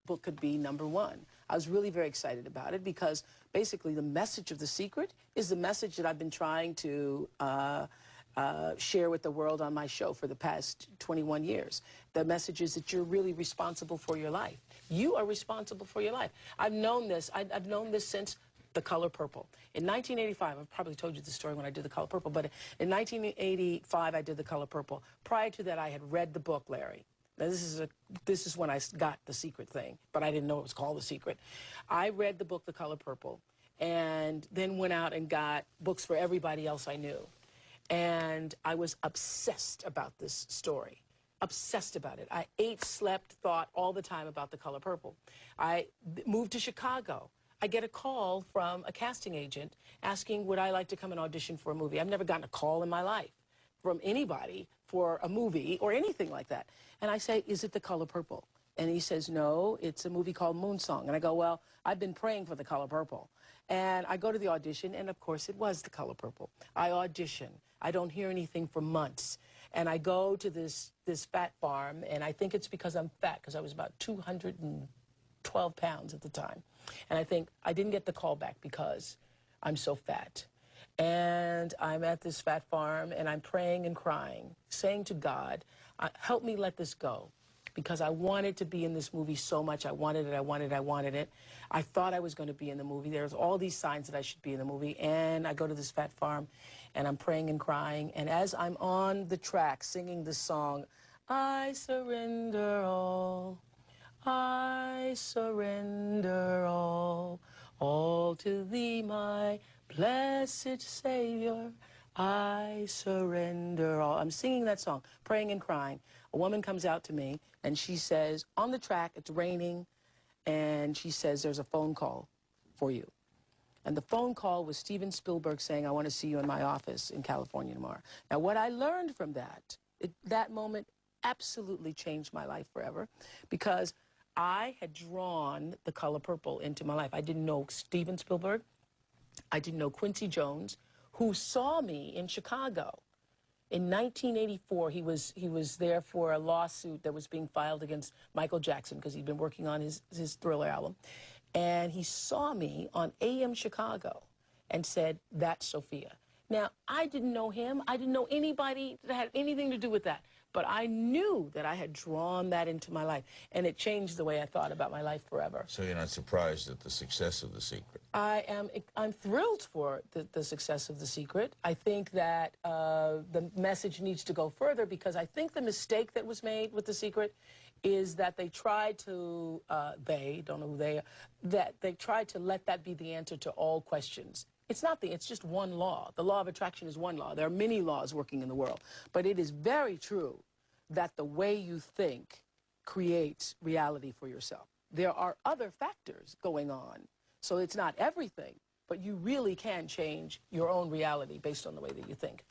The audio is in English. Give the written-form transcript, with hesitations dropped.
book could be #1. I was really very excited about it because basically the message of The Secret is the message that I've been trying to share with the world on my show for the past 21 years. The message is that you're really responsible for your life. You are responsible for your life. I've known this. I've known this since The Color Purple. In 1985, I've probably told you the story when I did The Color Purple, but in 1985, I did The Color Purple. Prior to that, I had read the book, Larry. Now, this is when I got The Secret thing, but I didn't know it was called The Secret. I read the book, The Color Purple, and then went out and got books for everybody else I knew. And I was obsessed about this story, obsessed about it. I ate, slept, thought all the time about The Color Purple. I moved to Chicago. I get a call from a casting agent asking, would I like to come and audition for a movie? I've never gotten a call in my life from anybody for a movie or anything like that. And I say, is it The Color Purple? And he says, no, it's a movie called Moonsong. And I go, well, I've been praying for The Color Purple. And I go to the audition, and of course it was The Color Purple. I audition. I don't hear anything for months. And I go to this fat farm, and I think it's because I'm fat, because I was about 212 pounds at the time. And I think I didn't get the call back because I'm so fat. And I'm at this fat farm, and I'm praying and crying, saying to God, help me let this go. Because I wanted to be in this movie so much. I wanted it, I wanted it, I wanted it. I thought I was going to be in the movie. There's all these signs that I should be in the movie. And I go to this fat farm, and I'm praying and crying. And as I'm on the track singing this song, I surrender all, I surrender all to thee, my blessed Savior, I surrender all. I'm singing that song, praying and crying. A woman comes out to me, and she says, on the track, it's raining, and she says, there's a phone call for you. And the phone call was Steven Spielberg saying, I want to see you in my office in California tomorrow. Now, what I learned from that, that moment absolutely changed my life forever, because I had drawn The Color Purple into my life. I didn't know Steven Spielberg. I didn't know Quincy Jones, who saw me in Chicago. In 1984, he was there for a lawsuit that was being filed against Michael Jackson because he'd been working on his Thriller album. And he saw me on AM Chicago and said, that's Sophia. Now, I didn't know him. I didn't know anybody that had anything to do with that. But I knew that I had drawn that into my life, and it changed the way I thought about my life forever. So you're not surprised at the success of The Secret? I'm thrilled for the success of The Secret. I think that the message needs to go further, because I think the mistake that was made with The Secret is that they tried to, don't know who they are, that they tried to let that be the answer to all questions. It's not it's just one law. The law of attraction is one law. There are many laws working in the world. But it is very true that the way you think creates reality for yourself. There are other factors going on. So it's not everything, but you really can change your own reality based on the way that you think.